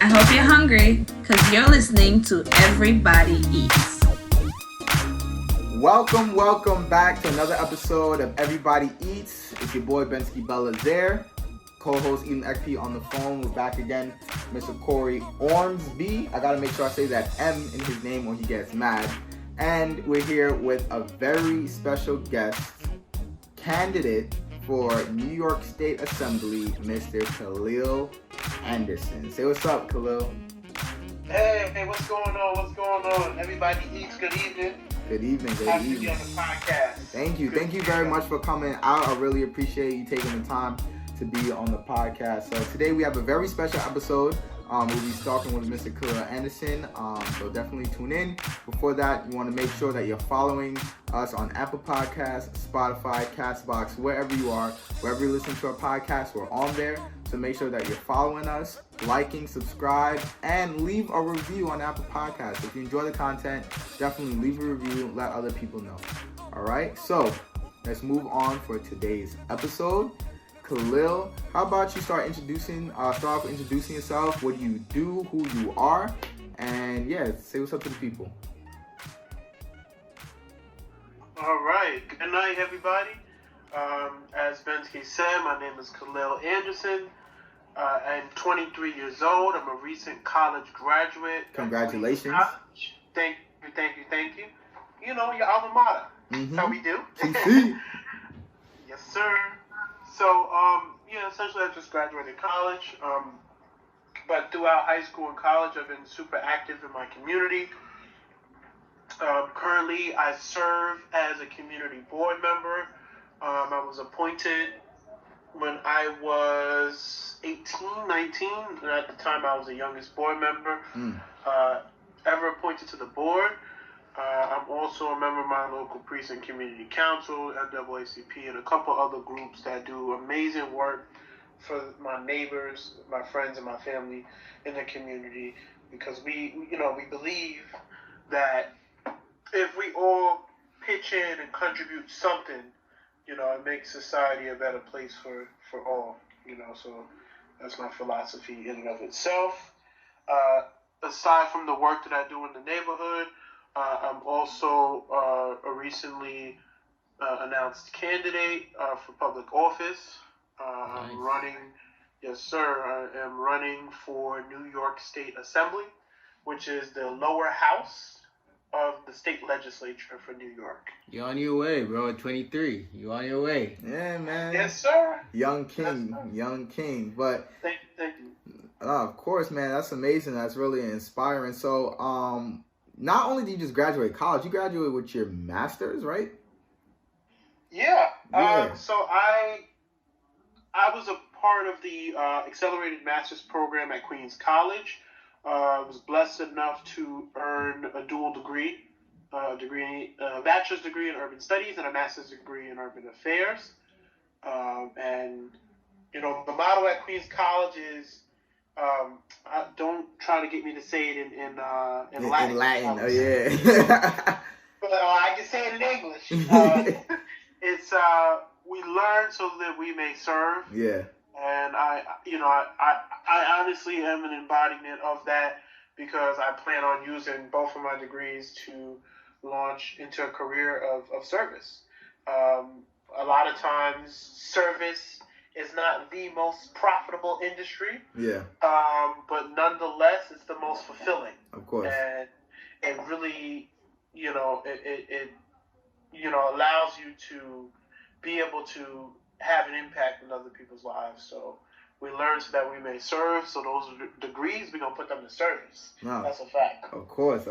I hope you're hungry because you're listening to Everybody Eats. Welcome back to another episode of Everybody Eats. It's your boy Bensky Bella there. Co-host Eden Ekpe on the phone. We're back again, Mr. Corey Ormsby. I gotta make sure I say that M in his name or he gets mad. And we're here with a very special guest, candidate for New York State Assembly, Mr. Khaleel Anderson. Say what's up, Khaleel. Hey, what's going on? Everybody eats. Good evening. Good evening. Happy to be on the podcast. Thank you very much for coming out. I really appreciate you taking the time to be on the podcast. So today we have a very special episode. We'll be talking with Mr. Khaleel Anderson. So definitely tune in. Before that, you want to make sure that you're following us on Apple Podcasts, Spotify, Castbox, wherever you are, wherever you listen to our podcast, we're on there. So make sure that you're following us, liking, subscribe, and leave a review on Apple Podcasts. If you enjoy the content, definitely leave a review, let other people know. All right, so let's move on for today's episode. Khaleel, how about you start off introducing yourself, what you do, who you are, and say what's up to the people. All right. Good night, everybody. As Bensky said, my name is Khaleel Anderson. I'm 23 years old. I'm a recent college graduate. Congratulations. Thank you. You know, your alma mater. That's how we do. Yes, sir. So, essentially I just graduated college. But throughout high school and college, I've been super active in my community. Currently, I serve as a community board member. I was appointed when I was 18, 19, and at the time I was the youngest board member ever appointed to the board. I'm also a member of my local precinct community council, NAACP, and a couple other groups that do amazing work for my neighbors, my friends, and my family in the community. Because we believe that if we all pitch in and contribute something, it makes society a better place for all. So that's my philosophy in and of itself. Aside from the work that I do in the neighborhood, I'm also a recently announced candidate for public office. Nice. I'm running, yes sir, I am running for New York State Assembly, which is the lower house of the state legislature for New York. You're on your way, bro. At 23, you on your way. Yeah, man. Yes, sir. Young king. But thank you. Of course, man. That's amazing. That's really inspiring. So, not only did you just graduate college, you graduated with your master's, right? Yeah. So I was a part of the accelerated master's program at Queens College. I was blessed enough to earn a dual degree, a bachelor's degree in urban studies and a master's degree in urban affairs. And the motto at Queens College is, don't try to get me to say it in Latin. In Latin, oh yeah. But I can say it in English. It's we learn so that we may serve. Yeah. And I honestly am an embodiment of that, because I plan on using both of my degrees to launch into a career of service. A lot of times, service is not the most profitable industry. Yeah. But nonetheless, it's the most fulfilling. Of course. And it really, it allows you to be able to have an impact in other people's lives. So we learn so that we may serve. So those degrees, we're going to put them to service. No, that's a fact. Of course.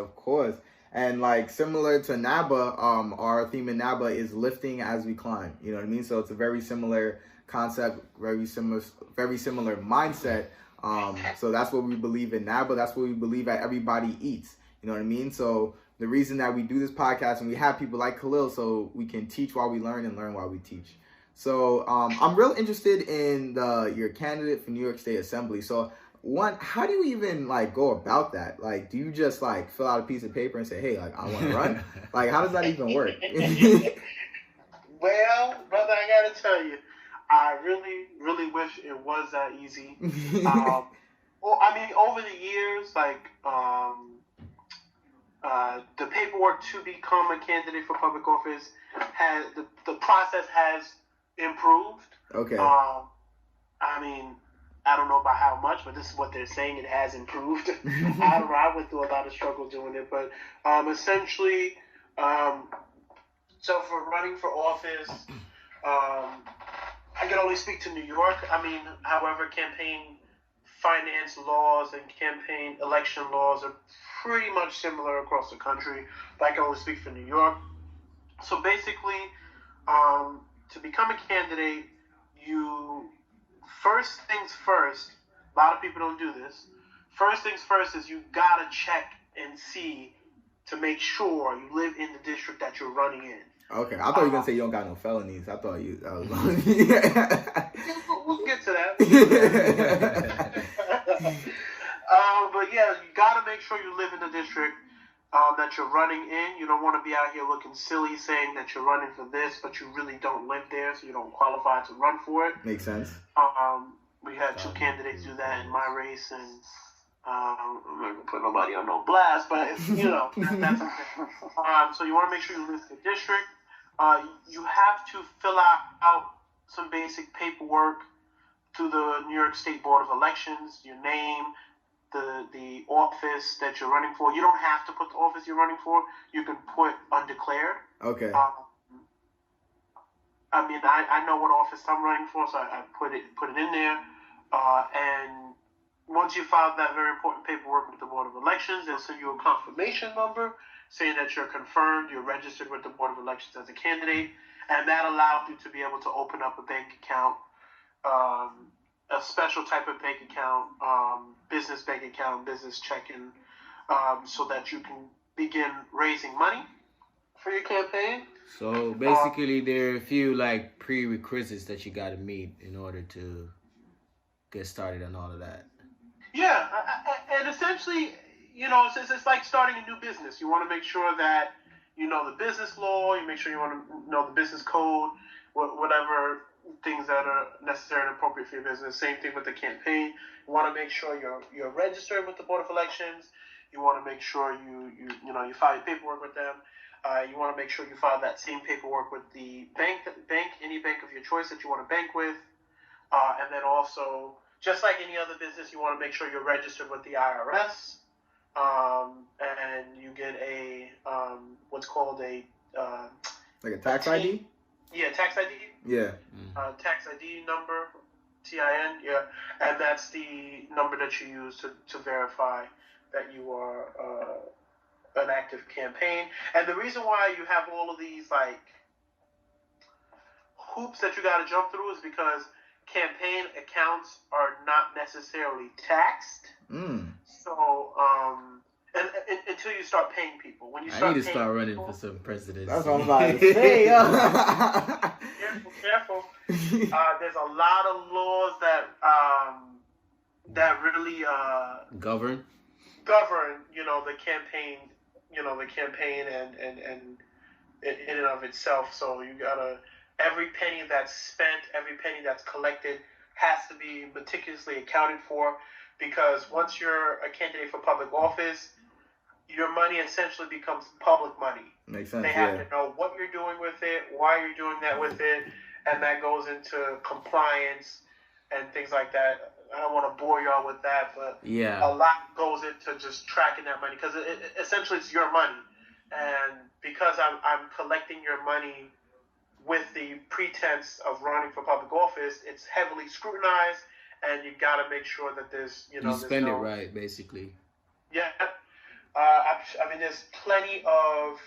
And like similar to NABA, our theme in NABA is lifting as we climb. You know what I mean? So it's a very similar concept, very similar mindset. So that's what we believe in NABA. That's what we believe at Everybody Eats. You know what I mean? So the reason that we do this podcast and we have people like Khaleel, so we can teach while we learn and learn while we teach. So I'm real interested in your candidate for New York State Assembly. So one, how do you even go about that? Do you just fill out a piece of paper and say, hey, I want to run? How does that even work? Well, brother, I gotta tell you, I really, really wish it was that easy. Well, I mean, over the years, like the paperwork to become a candidate for public office has the process has improved. Okay. I mean, I don't know about how much, but this is what they're saying. It has improved. I went through a lot of struggle doing it, but essentially, so for running for office, I can only speak to New York. I mean, however, campaign finance laws and campaign election laws are pretty much similar across the country, but I can only speak for New York. So basically, to become a candidate, first things first, a lot of people don't do this. First things first is you gotta check and see to make sure you live in the district that you're running in. Okay, I thought you were gonna say you don't got no felonies. I thought you. I was We'll get to that. But yeah, you gotta make sure you live in the district that you're running in. You don't want to be out here looking silly saying that you're running for this, but you really don't live there, so you don't qualify to run for it. Makes sense. We had two candidates do that in my race, and I'm not gonna put nobody on no blast, but it's, that's okay. So you want to make sure you live in the district. You have to fill out some basic paperwork through the New York State Board of Elections, your name, the office that you're running for. You don't have to put the office you're running for. You can put undeclared. Okay. I mean, I know what office I'm running for, so I put it in there. And once you file that very important paperwork with the Board of Elections, they'll send you a confirmation number saying that you're confirmed, you're registered with the Board of Elections as a candidate, and that allows you to be able to open up a bank account, a special type of bank account, business bank account, business checking, so that you can begin raising money for your campaign. So basically, there are a few like prerequisites that you got to meet in order to get started on all of that. Yeah, and essentially, it's like starting a new business. You want to make sure that you know the business law. You make sure you want to know the business code, whatever things that are necessary and appropriate for your business. Same thing with the campaign. You want to make sure you're registered with the Board of Elections. You want to make sure you file your paperwork with them. You want to make sure you file that same paperwork with the bank, any bank of your choice that you want to bank with. And then also, just like any other business, you want to make sure you're registered with the IRS. And you get a, what's called a... like a tax ID? Yeah, tax ID. Yeah. Tax ID number, TIN, yeah. And that's the number that you use to verify that you are an active campaign. And the reason why you have all of these like hoops that you got to jump through is because campaign accounts are not necessarily taxed. So, and until you start paying people. When you I need to start running for some presidency. That's what I'm about to say. Careful. There's a lot of laws that really govern the campaign, and in and of itself. So you gotta, every penny that's spent, every penny that's collected has to be meticulously accounted for, because once you're a candidate for public office, your money essentially becomes public money. Makes sense. They have to know what you're doing with it, why you're doing that with it, and that goes into compliance and things like that. I don't want to bore y'all with that, but yeah, a lot goes into just tracking that money, because essentially it's your money. And because I'm collecting your money with the pretense of running for public office, it's heavily scrutinized, and you got to make sure that there's, you spend it right, basically. Yeah. I mean, there's plenty of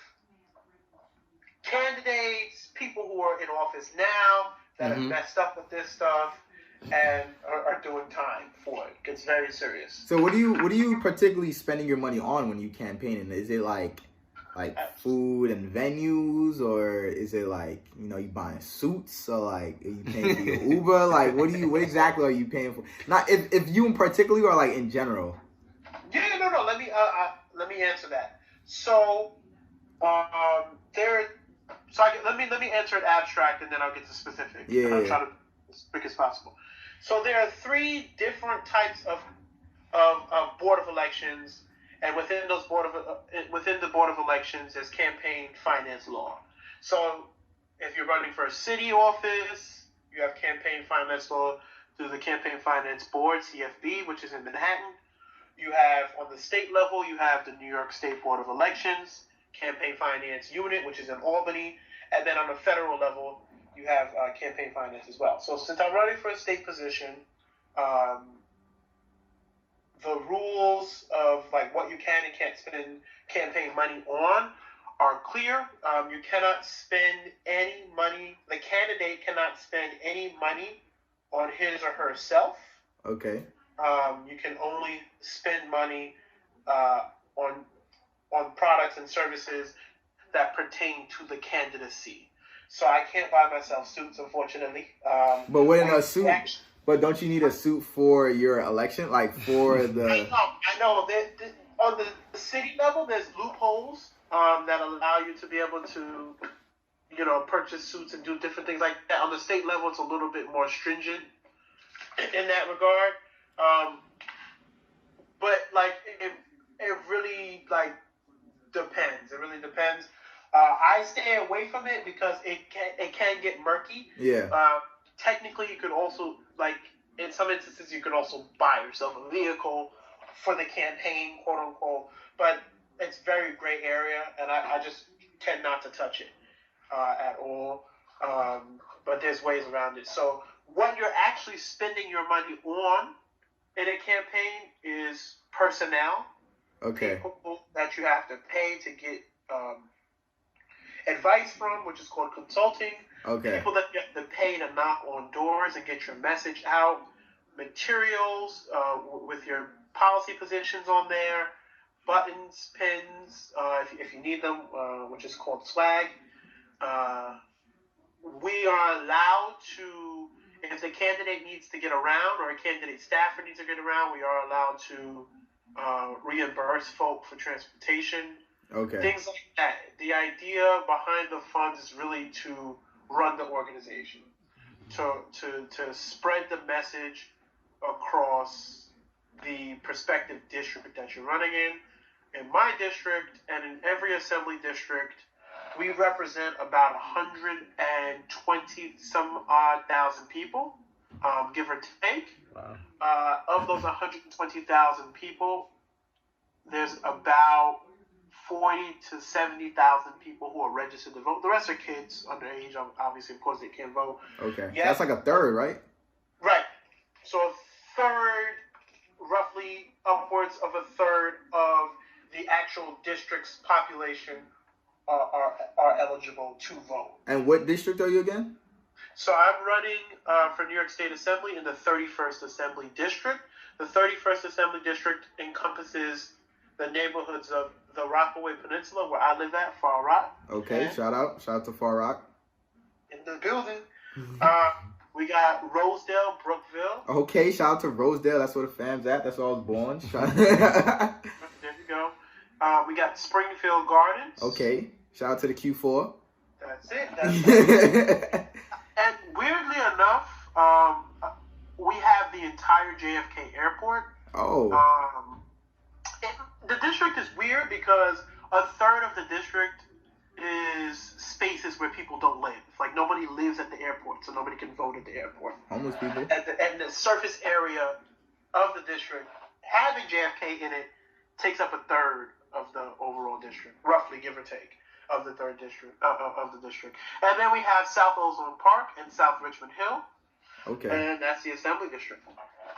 candidates, people who are in office now that have messed up with this stuff and are doing time for it. It's very serious. So what do you particularly spending your money on when you campaigning? Is it like food and venues, or is it like, you buying suits, or like are you paying for your Uber? Like what exactly are you paying for? Not if you in particular, or like in general. Yeah, no. Let me answer that. So, let me answer it abstract, and then I'll get to specific. Yeah. I'll try to be as quick as possible. So there are three different types of Board of Elections, and within the Board of Elections, there's campaign finance law. So if you're running for a city office, you have campaign finance law through the Campaign Finance Board, CFB, which is in Manhattan. You have, on the state level, you have the New York State Board of Elections, Campaign Finance Unit, which is in Albany. And then on the federal level, you have campaign finance as well. So since I'm running for a state position, the rules of like what you can and can't spend campaign money on are clear. You cannot spend any money. The candidate cannot spend any money on his or herself. Okay. You can only spend money on products and services that pertain to the candidacy. So I can't buy myself suits, unfortunately. But wouldn't a suit? But don't you need a suit for your election, like for the? I know. On the city level, there's loopholes that allow you to be able to, purchase suits and do different things like that. On the state level, it's a little bit more stringent in that regard. But like it really like depends. It really depends. I stay away from it because it can get murky. Yeah. Technically, you could also, like, in some instances, you could also buy yourself a vehicle for the campaign, quote unquote. But it's very gray area, and I just tend not to touch it at all. But there's ways around it. So what you're actually spending your money on in a campaign is personnel. Okay. People that you have to pay to get advice from, which is called consulting. Okay. People that you have to pay to knock on doors and get your message out. Materials with your policy positions on there. Buttons, pins, if you need them, which is called swag. We are allowed to, if the candidate needs to get around or a candidate staffer needs to get around, we are allowed to reimburse folk for transportation. Okay. Things like that. The idea behind the funds is really to run the organization, to spread the message across the prospective district that you're running in. In my district and in every assembly district, we represent about 120 some odd thousand people, give or take. Wow. Of those 120,000 people, there's about 40 to 70,000 people who are registered to vote. The rest are kids underage, obviously, of course, they can't vote. Okay. Yeah. That's like a third, right? Right. So a third, roughly upwards of a third of the actual district's population are eligible to vote. And what district are you again? So I'm running for New York State Assembly in the 31st Assembly District. The 31st Assembly District encompasses the neighborhoods of the Rockaway Peninsula, where I live at, Far Rock. Okay, And shout out to Far Rock. in the building. We got Rosedale, Brookville. Okay, shout out to Rosedale. That's where the fam's at. That's where I was born. There you go. We got Springfield Gardens. Okay, shout out to the Q4. That's it. And weirdly enough, we have the entire JFK Airport. Oh. The district is weird because a third of the district is spaces where people don't live. Like nobody lives at the airport, so nobody can vote at the airport. Homeless people. And the surface area of the district, having JFK in it, takes up a third of the overall district, roughly, give or take, of the third district of the district. And then we have South Ozone Park and South Richmond Hill. Okay. And that's the Assembly District.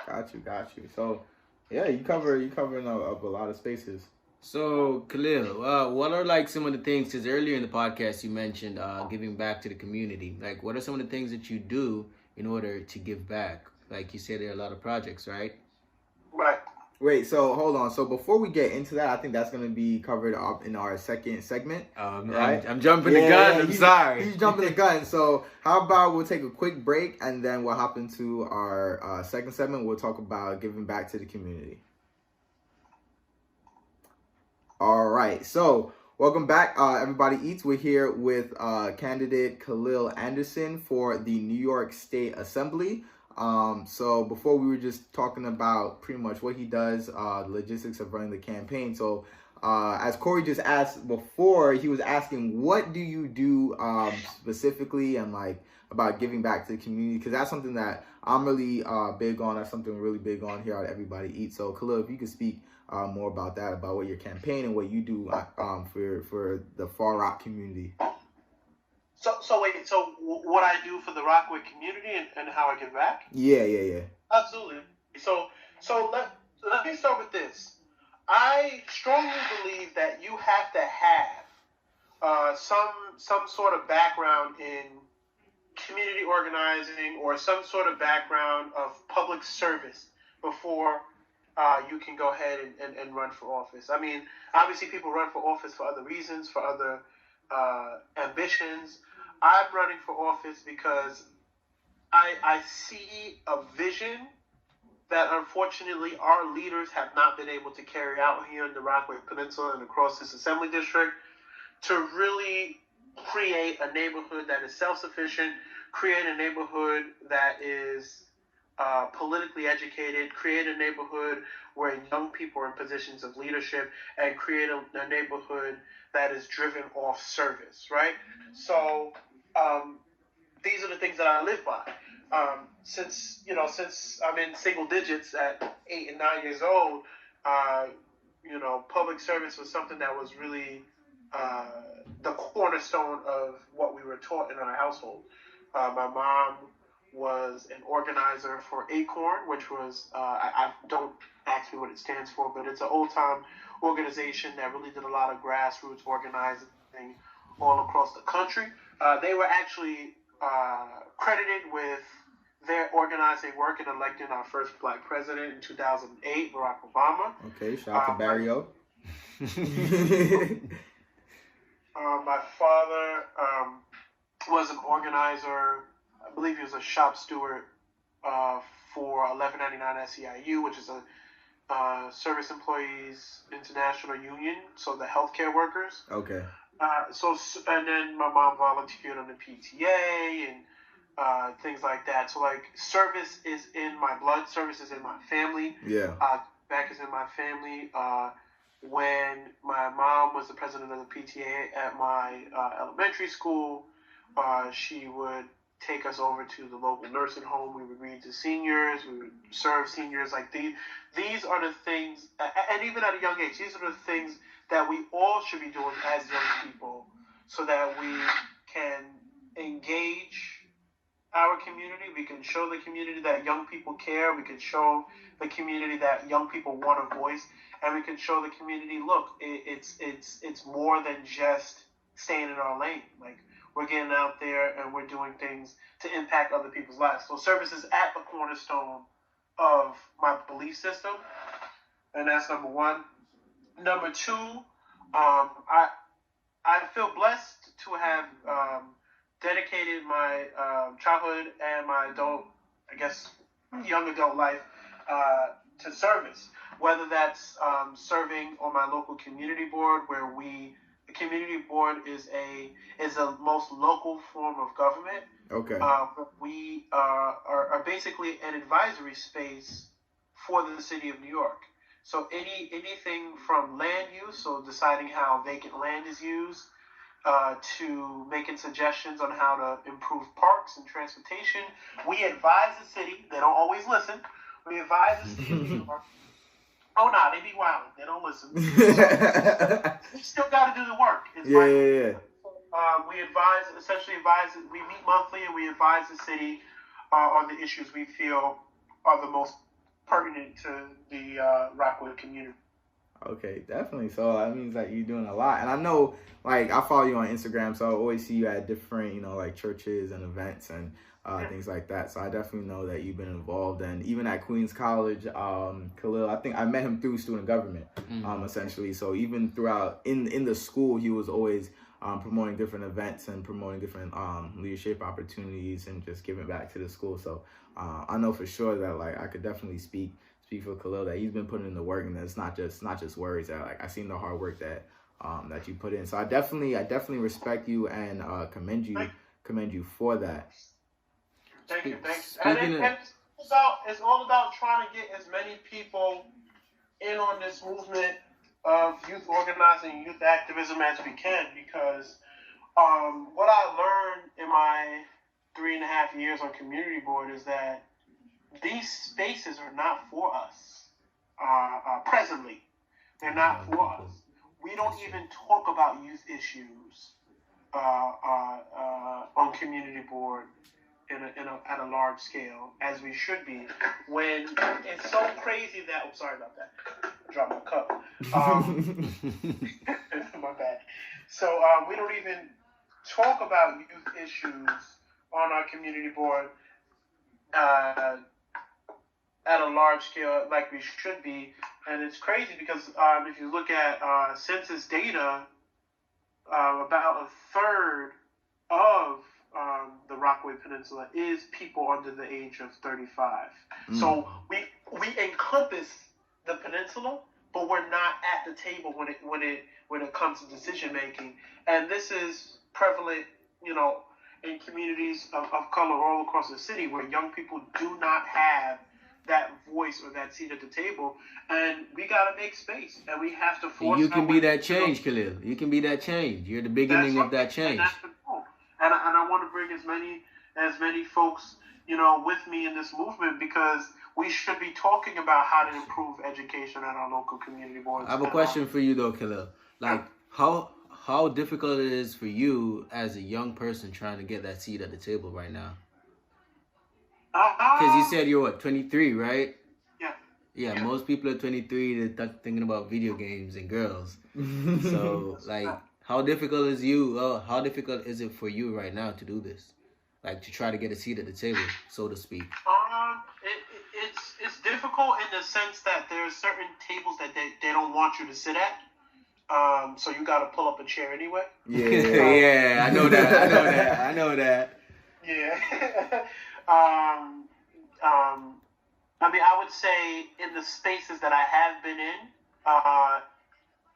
Got you. So, yeah, you covering a lot of spaces. So, Khaleel, what are like some of the things, because earlier in the podcast you mentioned giving back to the community. Like, what are some of the things that you do in order to give back? Like you said, there are a lot of projects, right? Right. Wait, so hold on. So before we get into that, I think that's going to be covered up in our second segment. Right? I'm jumping the gun. I'm sorry. He's jumping the gun. So how about we'll take a quick break and then we'll hop into our second segment. We'll talk about giving back to the community. All right. So welcome back, Everybody Eats. We're here with candidate Khaleel Anderson for the New York State Assembly. So before we were just talking about pretty much what he does, the logistics of running the campaign. So as Corey just asked before, he was asking, what do you do specifically and like about giving back to the community? Because that's something that I'm really big on. That's something we're really big on here at Everybody Eats. So Khaleel, if you could speak more about that, about what your campaign and what you do for the Far Rock community. So what I do for the Rockwood community and how I give back? Yeah. Absolutely. So let me start with this. I strongly believe that you have to have some sort of background in community organizing or some sort of background of public service before you can go ahead and run for office. I mean, obviously people run for office for other reasons, for other ambitions. I'm running for office because I see a vision that unfortunately our leaders have not been able to carry out here in the Rockaway Peninsula and across this assembly district, to really create a neighborhood that is self-sufficient, create a neighborhood that is politically educated, create a neighborhood where young people are in positions of leadership, and create a neighborhood that is driven off service, right? So these are the things that I live by. Since I'm in single digits at 8 and 9 years old, public service was something that was really the cornerstone of what we were taught in our household. My mom was an organizer for ACORN, which was, I don't ask me what it stands for, but it's an old-time organization that really did a lot of grassroots organizing all across the country. They were actually credited with their organizing work in electing our first black president in 2008, Barack Obama. Okay, shout out to Barrio. My father was an organizer. I believe he was a shop steward for 1199 SEIU, which is a Service Employees International Union, so the healthcare workers. Okay. And then my mom volunteered on the PTA and things like that. So like service is in my blood, service is in my family. Yeah. Back is in my family. When my mom was the president of the PTA at my elementary school, she would take us over to the local nursing home. We would read to seniors. We would serve seniors. Like these are the things, and even at a young age, these are the things that we all should be doing as young people, so that we can engage our community. We can show the community that young people care. We can show the community that young people want a voice, and we can show the community, look, it's more than just staying in our lane. Like, we're getting out there and we're doing things to impact other people's lives. So service is at the cornerstone of my belief system, and that's number one. Number two, I feel blessed to have dedicated my childhood and my young adult life to service. Whether that's serving on my local community board, where the community board is a most local form of government. Okay. We are basically an advisory space for the city of New York. So anything from land use, so deciding how vacant land is used, to making suggestions on how to improve parks and transportation. We advise the city. They don't always listen. We advise the city of New York. Oh, no, they be wild. They don't listen. So, we still got to do the work. Yeah. We essentially advise. We meet monthly and we advise the city on the issues we feel are the most pertinent to the Rockwood community. Okay, definitely. So that means that you're doing a lot. And I know, like, I follow you on Instagram, so I always see you at different, like churches and events and things like that. So I definitely know that you've been involved. And even at Queens College, Khaleel, I think I met him through student government, essentially. So even throughout in the school, he was always promoting different events and promoting different leadership opportunities and just giving back to the school. So I know for sure that, like, I could definitely speak for Khaleel, that he's been putting in the work, and it's not just words. That, like, I've seen the hard work that you put in. So I definitely respect you and commend you for that. Thank you. It's all about trying to get as many people in on this movement of youth organizing, youth activism as we can, because what I learned in my 3.5 years on community board is that these spaces are not for us presently. They're not for us. We don't even talk about youth issues on community board at a large scale as we should be. When it's so crazy that sorry about that, dropped my cup. My bad. So we don't even talk about youth issues on our community board at a large scale like we should be. And it's crazy because if you look at census data, about a third of the Rockaway Peninsula is people under the age of 35. So we encompass the peninsula, but we're not at the table when it comes to decision making. And this is prevalent, in communities of color all across the city where young people do not have that voice or that seat at the table, and we gotta make space, and we have to force. You can be that change, Khaleel. You can be that change. You're the beginning of that change. And I want to bring as many folks, with me in this movement, because we should be talking about how to improve education at our local community boards. I have a question for you though, Khaleel. Like, how difficult it is for you as a young person trying to get that seat at the table right now? Because you said you're 23, right? Yeah. Yeah, most people are 23. They're thinking about video games and girls. So, like, how difficult is it for you right now to do this? Like, to try to get a seat at the table, so to speak. It's difficult in the sense that there's certain tables that they don't want you to sit at. So you got to pull up a chair anyway. Yeah, yeah, I know that. Yeah. I would say in the spaces that I have been in,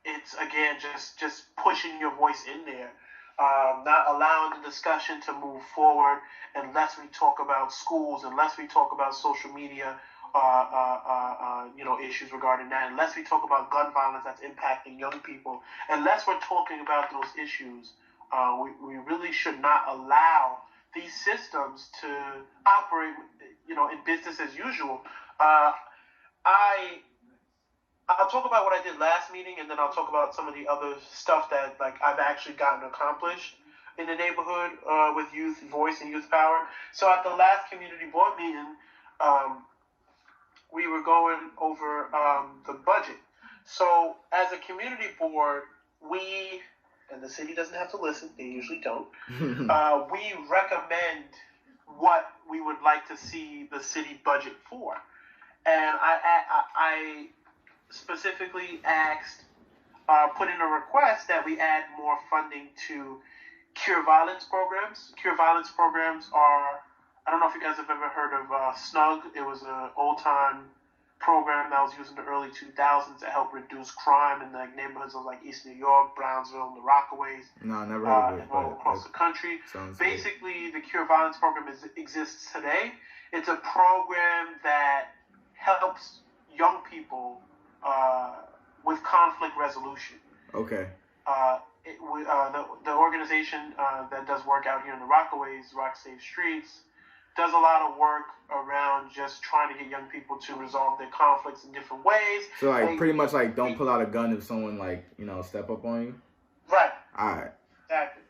it's again just pushing your voice in there, not allowing the discussion to move forward unless we talk about schools, unless we talk about social media, issues regarding that, unless we talk about gun violence that's impacting young people, unless we're talking about those issues, we really should not allow these systems to operate, in business as usual. I'll talk about what I did last meeting, and then I'll talk about some of the other stuff that I've actually gotten accomplished in the neighborhood with youth voice and youth power. So at the last community board meeting, we were going over the budget. So as a community board, and the city doesn't have to listen, they usually don't, we recommend what we would like to see the city budget for. And I specifically put in a request that we add more funding to cure violence programs. Cure violence programs are, I don't know if you guys have ever heard of SNUG. It was an old-time program that was used in the early 2000s to help reduce crime in the neighborhoods of East New York, Brownsville, and the Rockaways. No, never heard of it. And all across the country. Basically, the Cure Violence program exists today. It's a program that helps young people with conflict resolution. Okay. The organization that does work out here in the Rockaways, Rock Safe Streets, does a lot of work around just trying to get young people to resolve their conflicts in different ways. So pretty much don't pull out a gun if someone step up on you. Right. All right. Exactly.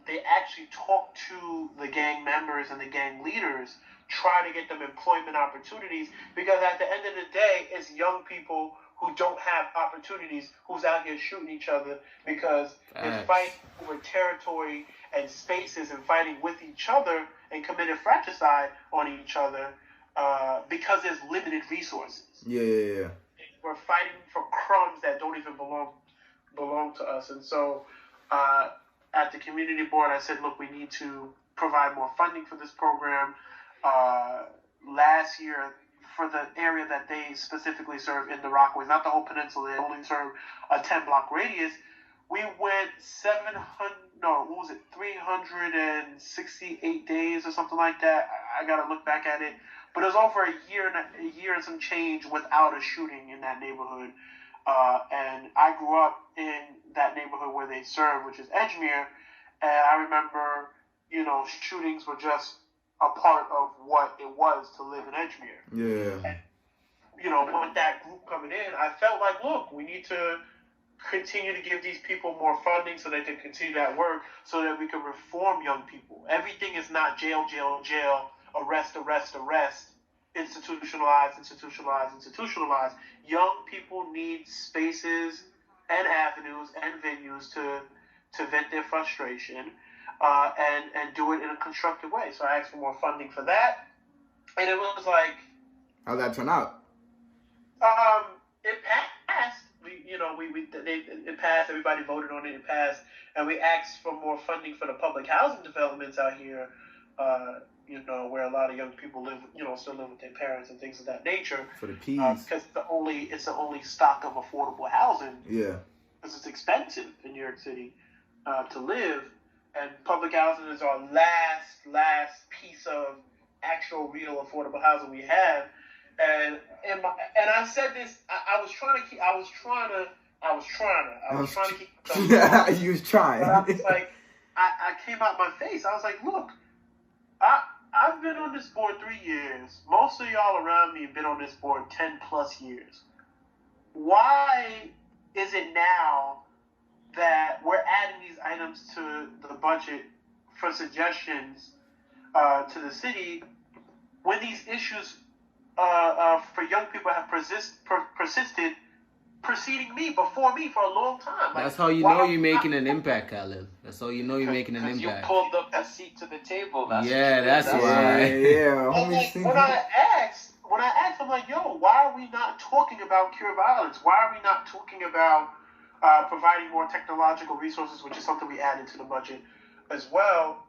They actually talk to the gang members and the gang leaders, try to get them employment opportunities, because at the end of the day, it's young people who don't have opportunities who's out here shooting each other because they're fighting over territory and spaces and fighting with each other and committing fratricide on each other because there's limited resources. Yeah. We're fighting for crumbs that don't even belong to us. And so at the community board, I said, look, we need to provide more funding for this program. Last year, for the area that they specifically serve in the Rockaways, not the whole peninsula, they only serve a 10-block radius. we went 368 days or something like that. I gotta look back at it, but it was over a year and some change without a shooting in that neighborhood. And I grew up in that neighborhood where they serve, which is Edgemere, and I remember, shootings were just a part of what it was to live in Edgemere. Yeah. And, with that group coming in, I felt like, look, we need to continue to give these people more funding so they can continue that work, so that we can reform young people. Everything is not jail, jail, jail, arrest, arrest, arrest, institutionalize, institutionalize, institutionalize. Young people need spaces and avenues and venues to vent their frustration and do it in a constructive way. So I asked for more funding for that, and it was like, how'd that turn out? It passed. It passed. Everybody voted on it. It passed, and we asked for more funding for the public housing developments out here. Where a lot of young people live, still live with their parents and things of that nature. For the peas. Because it's the only stock of affordable housing. Yeah. Because it's expensive in New York City to live, and public housing is our last piece of actual real affordable housing we have. And I said this. I was trying to keep. I was trying to keep. Yeah, you was trying. But I was like, I came out my face. I was like, look, I've been on this board 3 years. Most of y'all around me have been on this board 10 plus years. Why is it now that we're adding these items to the budget for suggestions to the city when these issues for young people have persisted preceding me, before me, for a long time? That's how you know you're making an impact, Khaleel. That's how you know you're making an impact. You pulled up a seat to the table. That's why. Yeah. When I asked, I'm like, yo, why are we not talking about cure violence? Why are we not talking about providing more technological resources, which is something we added to the budget as well?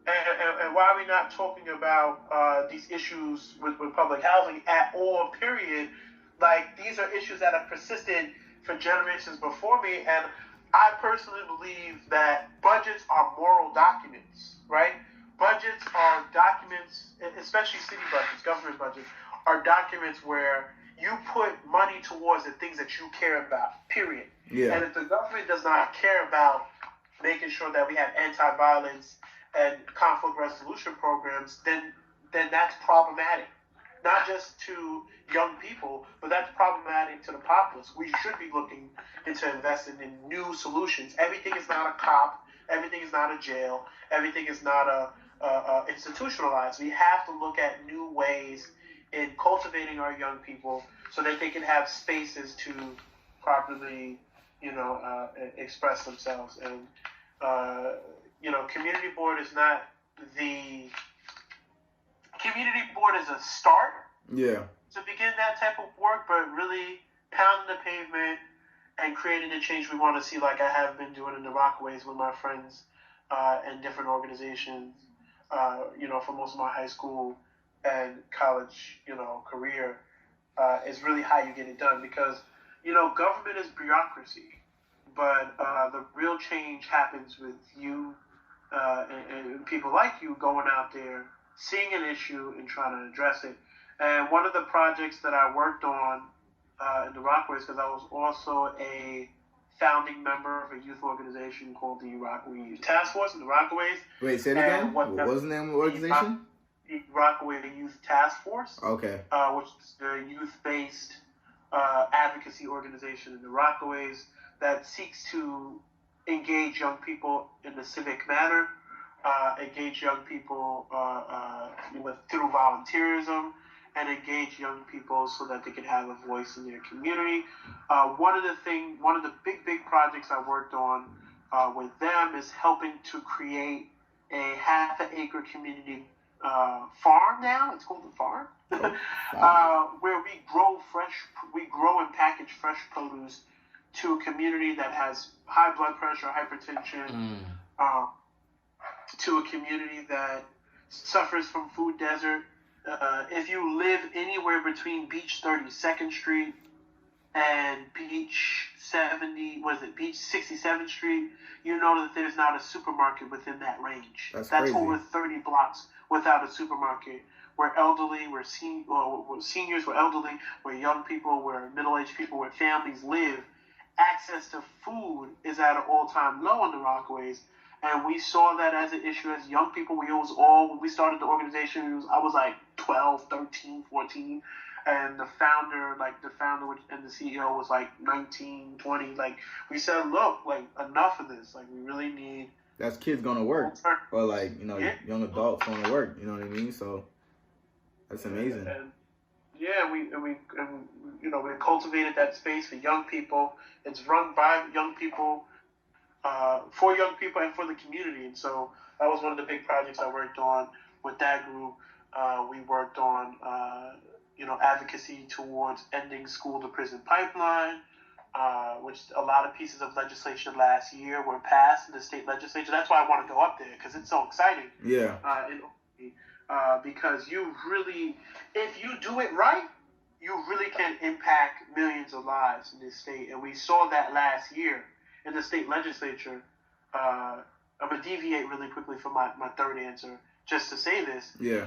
And why are we not talking about these issues with public housing at all, period? Like, these are issues that have persisted for generations before me, and I personally believe that budgets are moral documents, right? Budgets are documents, especially city budgets, government budgets, are documents where you put money towards the things that you care about, period. Yeah. And if the government does not care about making sure that we have anti-violence and conflict resolution programs, then that's problematic. Not just to young people, but that's problematic to the populace. We should be looking into investing in new solutions. Everything is not a cop. Everything is not a jail. Everything is not institutionalized. We have to look at new ways in cultivating our young people so that they can have spaces to properly, express themselves. And community board is not the... Community board is a start. Yeah. To begin that type of work, but really pounding the pavement and creating the change we want to see, like I have been doing in the Rockaways with my friends and different organizations, for most of my high school and college, career, is really how you get it done. Because, government is bureaucracy, but the real change happens with you and people like you going out there, seeing an issue and trying to address it. And one of the projects that I worked on in the Rockaways, because I was also a founding member of a youth organization called the Rockaway Youth Task Force in the Rockaways. Wait, say it again? What was the name of the organization? The Rockaway Youth Task Force. Okay. Which is the youth-based advocacy organization in the Rockaways that seeks to engage young people in the civic manner, engage young people through volunteerism, and engage young people so that they can have a voice in their community. One of the big projects I worked on with them is helping to create a half-acre community farm now. It's called the farm, where we grow and package fresh produce to a community that has high blood pressure, hypertension, to a community that suffers from food desert. If you live anywhere between Beach 32nd Street and Beach 67th Street, you know that there's not a supermarket within that range. That's That's crazy. over 30 blocks without a supermarket. We're elderly, we're seniors, we're elderly, we're young people, we're middle-aged people, where families live. Access to food is at an all-time low in the Rockaways. And we saw that as an issue as young people. When we started the organization, I was like 12, 13, 14. And the founder and the CEO was like 19, 20. Like, we said, look, like, enough of this. Like, we really need... That's kids going to work. Or, like, you know, young adults going to work. You know what I mean? So, that's amazing. We cultivated that space for young people. It's run by young people, for young people and for the community. And so that was one of the big projects I worked on with that group. We worked on, advocacy towards ending school-to-prison pipeline, which a lot of pieces of legislation last year were passed in the state legislature. That's why I want to go up there, because it's so exciting. Yeah. Because you really, if you do it right, you really can impact millions of lives in this state. And we saw that last year in the state legislature. I'm going to deviate really quickly from my third answer just to say this. Yeah.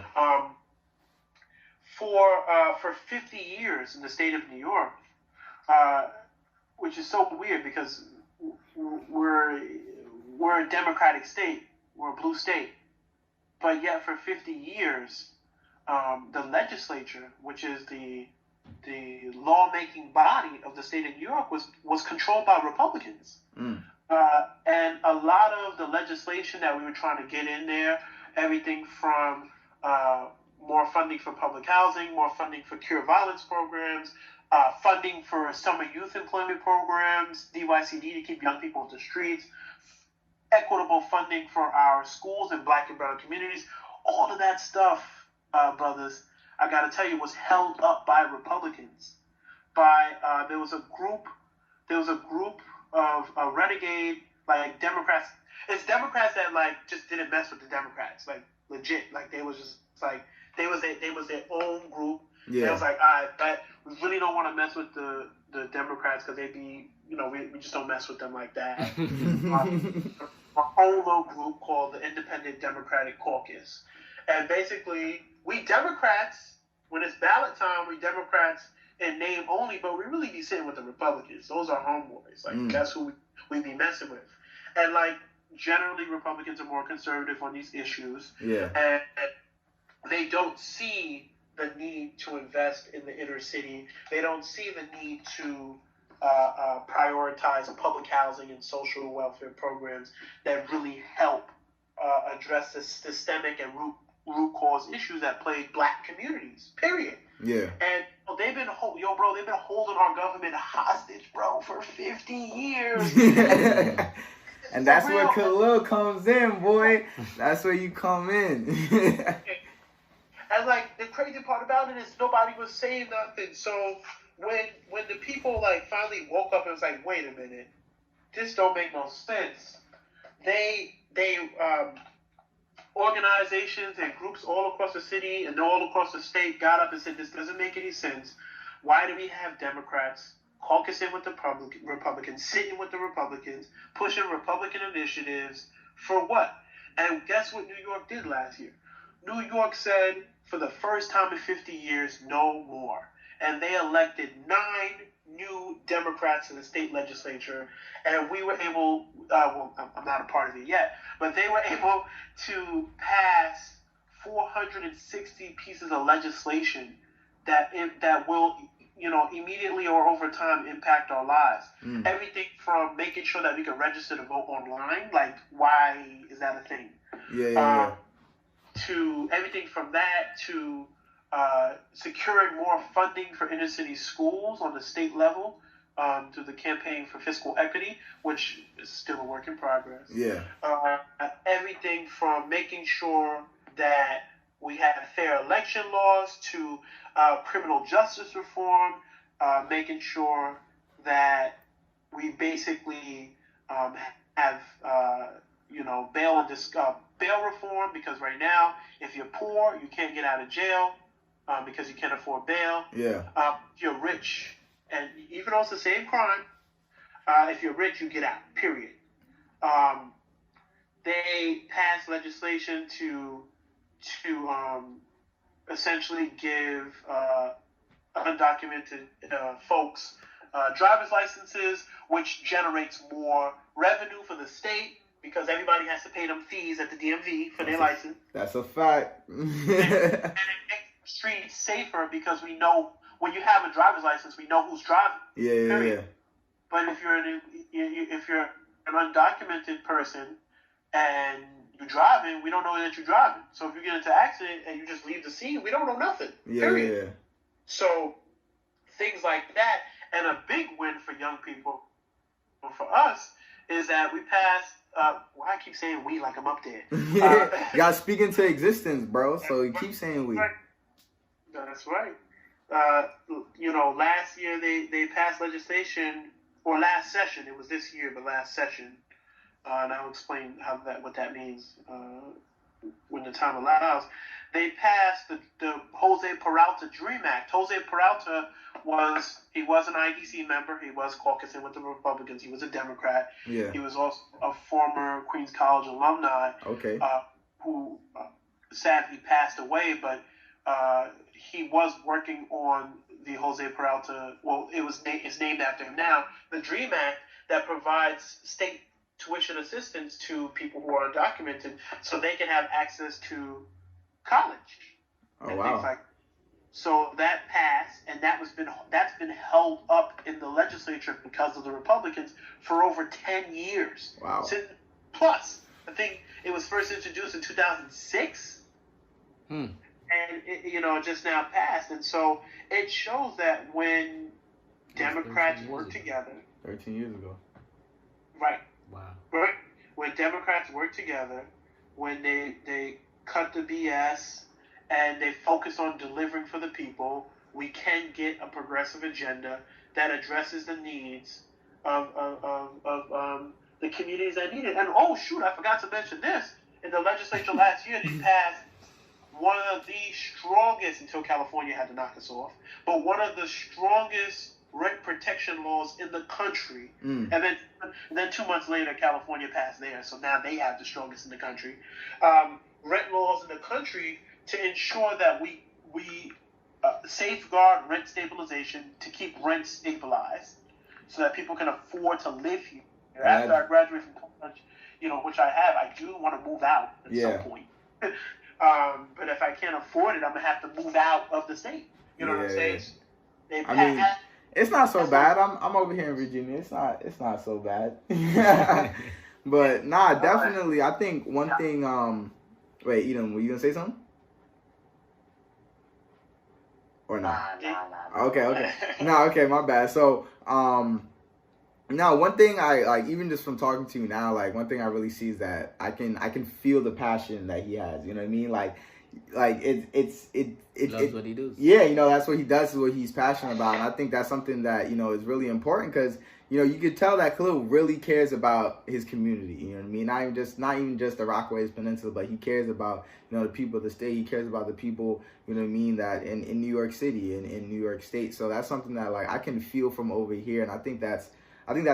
For 50 years in the state of New York, which is so weird because we're a democratic state, we're a blue state, but yet for 50 years, the legislature, which is the lawmaking body of the state of New York, was controlled by Republicans. And a lot of the legislation that we were trying to get in there, everything from more funding for public housing, more funding for cure violence programs, funding for summer youth employment programs, DYCD to keep young people off the streets, equitable funding for our schools and Black and brown communities. All of that stuff, brothers, I got to tell you, was held up by Republicans. There was a group of renegade, like, Democrats. It's Democrats that, like, just didn't mess with the Democrats, like, legit. Like, they was just like, they was their own group. Yeah. They was like, all right, but we really don't want to mess with the Democrats because they be, we just don't mess with them like that. Our own little group called the Independent Democratic Caucus. And basically, we Democrats, when it's ballot time, we Democrats in name only, but we really be sitting with the Republicans. Those are homeboys. Like, that's who we be messing with. And, like, generally, Republicans are more conservative on these issues. Yeah. And they don't see the need to invest in the inner city. They don't see the need to prioritize public housing and social welfare programs that really help address the systemic and root cause issues that plague Black communities, period. Yeah. And they've been holding our government hostage, bro, for 50 years. And that's where Khaleel comes in, boy. That's where you come in. And, like, the crazy part about it is nobody was saying nothing. So when the people, like, finally woke up and was like, wait a minute, this don't make no sense. They organizations and groups all across the city and all across the state got up and said, this doesn't make any sense. Why do we have Democrats caucusing with the Republicans, sitting with the Republicans, pushing Republican initiatives for what? And guess what New York did last year? New York said, for the first time in 50 years, no more. And they elected 9 new Democrats in the state legislature. And we were able, I'm not a part of it yet, but they were able to pass 460 pieces of legislation that will, immediately or over time impact our lives. Everything from making sure that we can register to vote online, like, why is that a thing? Yeah. To everything from that to securing more funding for inner city schools on the state level through the Campaign for Fiscal Equity, which is still a work in progress. Yeah. Everything from making sure that we have fair election laws to criminal justice reform, making sure that we basically have bail reform, because right now, if you're poor, you can't get out of jail because you can't afford bail. Yeah. If you're rich, and even though it's the same crime, if you're rich, you get out. Period. They passed legislation to essentially give undocumented folks driver's licenses, which generates more revenue for the state because everybody has to pay them fees at the DMV for their license. That's a fact. And it makes the streets safer because we know when you have a driver's license, we know who's driving. Yeah. But if you're an undocumented person and you're driving, we don't know that you're driving. So if you get into an accident and you just leave the scene, we don't know nothing. Period. So things like that, and a big win for young people, for us, is that we passed. Why I keep saying we like I'm up there? You gotta speak into existence, bro. So you keep saying we. That's right. Last year they passed legislation, or last session. It was this year, but last session. And I'll explain what that means when the time allows. They passed the Jose Peralta Dream Act. Jose Peralta was an IDC member. He was caucusing with the Republicans. He was a Democrat. Yeah. He was also a former Queens College alumni. Okay. Who sadly passed away, but he was working on the Jose Peralta. Well, it's named after him now. The Dream Act that provides state tuition assistance to people who are undocumented, so they can have access to college. Oh, wow. So that passed, and that's been held up in the legislature because of the Republicans for over 10 years. Wow. Plus, I think it was first introduced in 2006, and it just now passed. And so it shows that when Democrats work together, 13 years ago. Right. Wow. Right. When Democrats work together, when they cut the BS and they focus on delivering for the people, we can get a progressive agenda that addresses the needs of the communities that need it. And oh shoot, I forgot to mention this. In the legislature last year, they passed one of the strongest, until California had to knock us off, but one of the strongest rent protection laws in the country. And then 2 months later, California passed theirs, so now they have the strongest in the country. Rent laws in the country to ensure that we safeguard rent stabilization, to keep rent stabilized so that people can afford to live here. After I graduate from college, which I have, I do want to move out at some point. But if I can't afford it, I'm going to have to move out of the state. You know what I'm saying? It's not so bad. I'm over here in Virginia. It's not so bad. But definitely. I think one thing. Wait, were you gonna say something? Or not? Nah. Okay. Okay, my bad. So, one thing I like, even just from talking to you now, like one thing I really see is that I can feel the passion that he has. You know what I mean? Like it loves what he does. Yeah, that's what he does, is what he's passionate about, and I think that's something that is really important, because you could tell that Khaleel really cares about his community. You know what I mean? Not even just the Rockaways Peninsula, but he cares about the people of the state. He cares about the people that in New York City and in New York State. So that's something that like I can feel from over here, and I think that's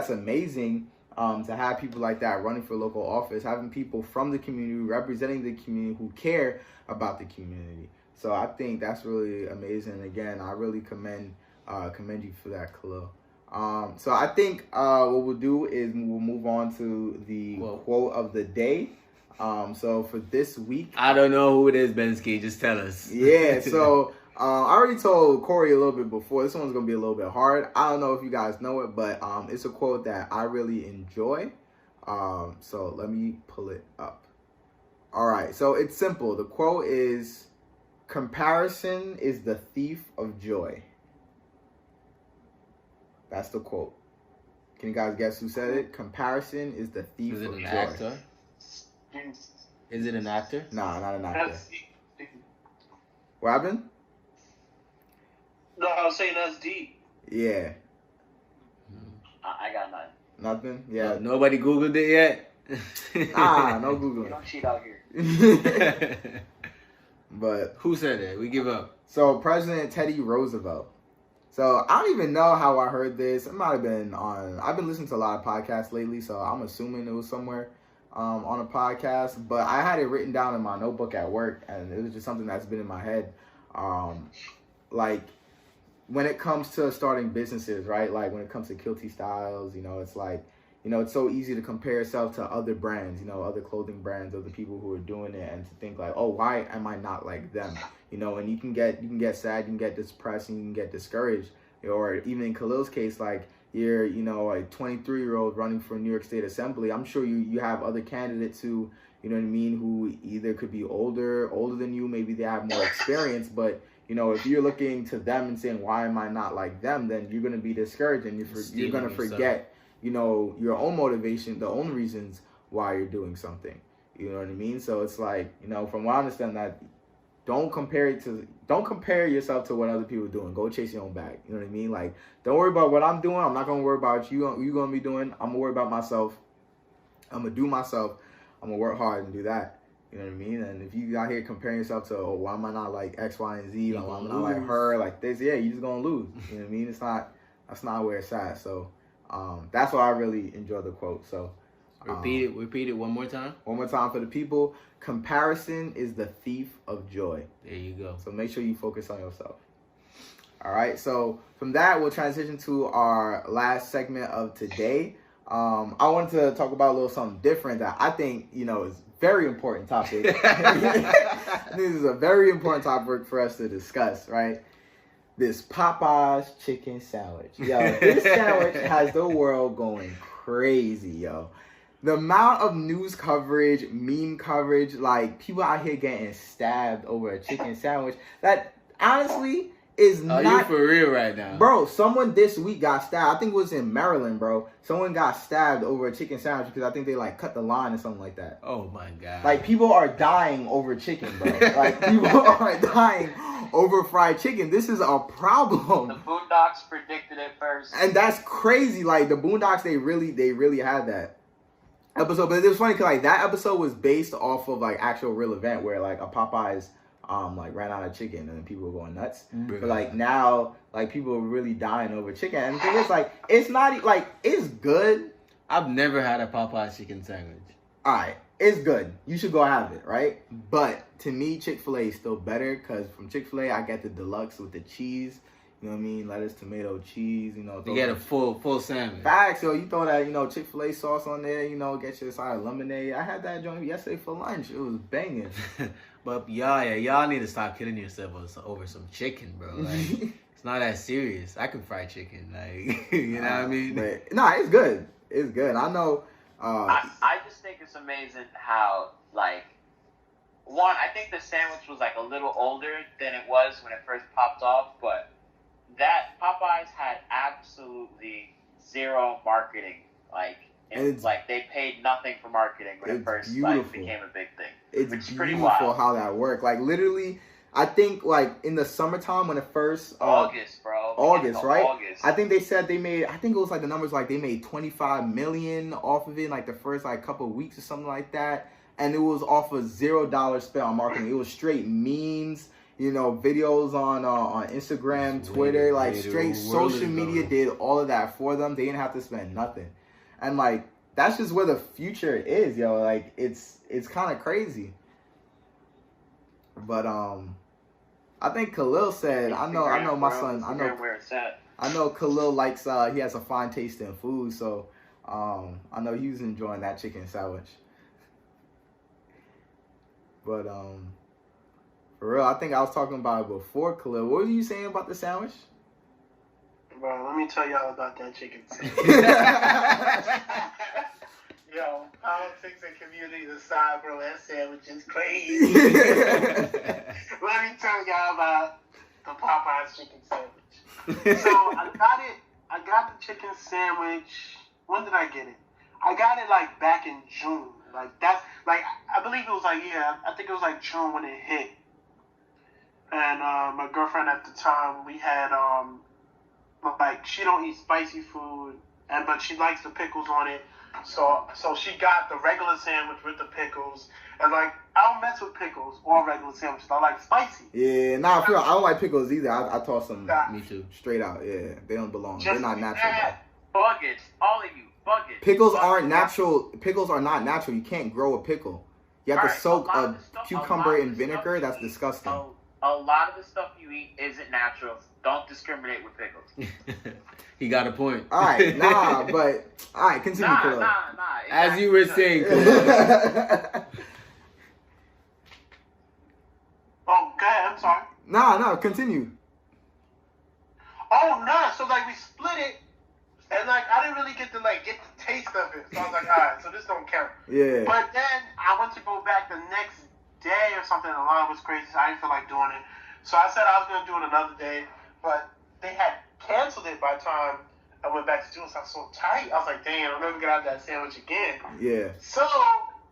amazing. To have people like that running for local office, having people from the community representing the community who care about the community. So I think that's really amazing. Again, I really commend you for that, Khaleel. So I think what we'll do is we'll move on to the quote of the day. So for this week, I don't know who it is, Bensky. Just tell us. Yeah. So I already told Corey a little bit before. This one's gonna be a little bit hard. I don't know if you guys know it, but it's a quote that I really enjoy. So let me pull it up. All right. So it's simple. The quote is, "Comparison is the thief of joy." That's the quote. Can you guys guess who said it? Comparison is the thief of joy. Is it an actor? Is it an actor? Nah, not an actor. What happened? No, I was saying that's deep. Yeah. I got nothing. Nothing? Yeah. Nobody Googled it yet? No Googling. You don't cheat out here. But who said that? We give up. So President Teddy Roosevelt So I don't even know how I heard this. It might have been on. I've been listening to a lot of podcasts lately, so I'm assuming it was somewhere on a podcast. But I had it written down in my notebook at work, and it was just something that's been in my head. Like when it comes to starting businesses, right? Like when it comes to Kilty Styles, it's like, it's so easy to compare yourself to other brands, other clothing brands, other people who are doing it, and to think like, oh, why am I not like them? And you can get sad, you can get depressed, and you can get discouraged. Or even in Khaleel's case, like you're, a 23-year-old running for New York State Assembly. I'm sure you have other candidates who, who either could be older than you, maybe they have more experience, but if you're looking to them and saying, why am I not like them, then you're going to be discouraged, and you're going to forget, your own motivation, the own reasons why you're doing something. You know what I mean? So it's like, from what I understand, that don't compare yourself to what other people are doing. Go chase your own bag. You know what I mean? Like, don't worry about what I'm doing. I'm not going to worry about you going to be doing. I'm going to worry about myself. I'm going to do myself. I'm going to work hard and do that. You know what I mean? And if you out here comparing yourself to, oh, why am I not like X, Y, and Z? Why am I not like her? Like this? Yeah, you're just going to lose. You know what I mean? That's not where it's at. So that's why I really enjoy the quote. So repeat it one more time. One more time for the people. Comparison is the thief of joy. There you go. So make sure you focus on yourself. All right. So from that, we'll transition to our last segment of today. I wanted to talk about a little something different that I think, is very important topic. This is a very important topic for us to discuss, right? This Popeyes chicken sandwich. Yo, this sandwich has the world going crazy, yo. The amount of news coverage, meme coverage, like people out here getting stabbed over a chicken sandwich, that honestly is not... Are you for real right now? Bro, someone this week got stabbed. I think it was in Maryland, bro. Someone got stabbed over a chicken sandwich because I think they like cut the line or something like that. Oh my God. Like people are dying over chicken, bro. Like people are dying over fried chicken. This is a problem. The Boondocks predicted it first. And that's crazy. Like the Boondocks, they really had that episode. But it was funny because like that episode was based off of like actual real event where like a Popeyes like ran out of chicken and people were going nuts. But like now, like people are really dying over chicken. And the thing is, like, it's not like it's good. I've never had a Popeyes chicken sandwich. All right, it's good. You should go have it, right? But to me, ChickfilA is still better because from ChickfilA, I get the deluxe with the cheese. You know what I mean? Lettuce, tomato, cheese. You get a full sandwich. Facts, yo. You throw that, Chick-fil-A sauce on there. Get your side of lemonade. I had that joint yesterday for lunch. It was banging. But y'all need to stop killing yourselves over some chicken, bro. Like, it's not that serious. I can fry chicken, like you know what I mean. But nah, it's good. It's good. I know. I just think it's amazing how like one. I think the sandwich was like a little older than it was when it first popped off, but that Popeyes had absolutely zero marketing. Like it's like they paid nothing for marketing when it first like became a big thing. It's which is beautiful pretty wild. How that worked. Like literally, I think like in the summertime when it first August, bro. August, right? August. I think they said they made. I think it was like the numbers like they made $25 million off of it, like the first like couple of weeks or something like that, and it was off of $0 spent on marketing. It was straight memes. Videos on Instagram, Twitter, like straight social media did all of that for them. They didn't have to spend nothing. And like that's just where the future is, yo. Like it's kind of crazy. But I think Khaleel said, I know my son, I know where it's at. I know Khaleel likes he has a fine taste in food, so I know he was enjoying that chicken sandwich. But for real, I think I was talking about it before, Khaleel. What were you saying about the sandwich? Bro, let me tell y'all about that chicken sandwich. Yo, politics and community aside, bro, that sandwich is crazy. Let me tell y'all about the Popeyes chicken sandwich. So I got the chicken sandwich. When did I get it? I got it like back in June. Like that's like I believe it was like I think it was like June when it hit. And my girlfriend at the time, we had like she don't eat spicy food, but she likes the pickles on it. So she got the regular sandwich with the pickles, and like I don't mess with pickles or regular sandwiches. I like spicy. Yeah, nah, I don't like pickles either. I toss them. Me too. Straight out. Yeah, they don't belong. Just They're not natural. Buggets, all of you, buggets. Pickles aren't natural. Pickles are not natural. You can't grow a pickle. You have to soak a cucumber in vinegar. That's disgusting. A lot of the stuff you eat isn't natural. Don't discriminate with pickles. He got a point. All right, continue. Nah. As you were saying, Oh, go ahead. I'm sorry. Nah, continue. Oh no! So like we split it, and like I didn't really get the taste of it. So I was like, all right, so this don't count. Yeah. But then I went to go back the next day or something. The line was crazy, so I didn't feel like doing it. So I said I was gonna do it another day, but they had canceled it by the time I went back to do it. So I was so tight. I was like, damn, I'm never gonna have that sandwich again. Yeah. So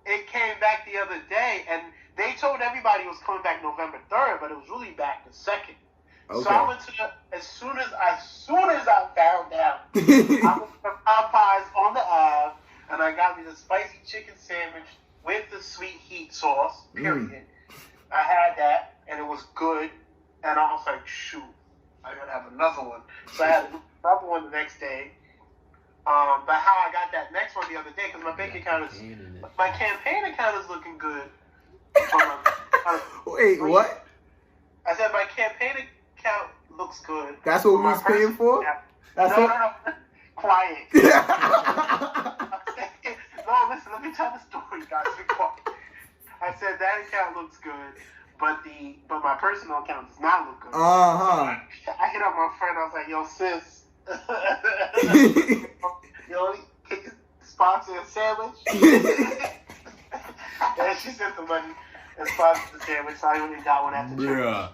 it came back the other day, and they told everybody it was coming back November 3rd, but it was really back the 2nd. Okay. So I went to as soon as I found out, I went to Popeyes on the Ave, and I got me the spicy chicken sandwich with the sweet heat sauce. Period. I had that, and it was good. And I was like, shoot, I gotta have another one. So I had another one the next day. But how I got that next one the other day, because my campaign account is looking good. Wait, what? I said my campaign account looks good. That's what we was paying for? No. Quiet. No, listen, let me tell the story, guys. Be quiet. I said that account looks good, but my personal account does not look good. Uh-huh. So I hit up my friend. I was like, yo, sis. Yo, can you sponsor a sandwich? And she sent the money and sponsored the sandwich, so I only got one after church.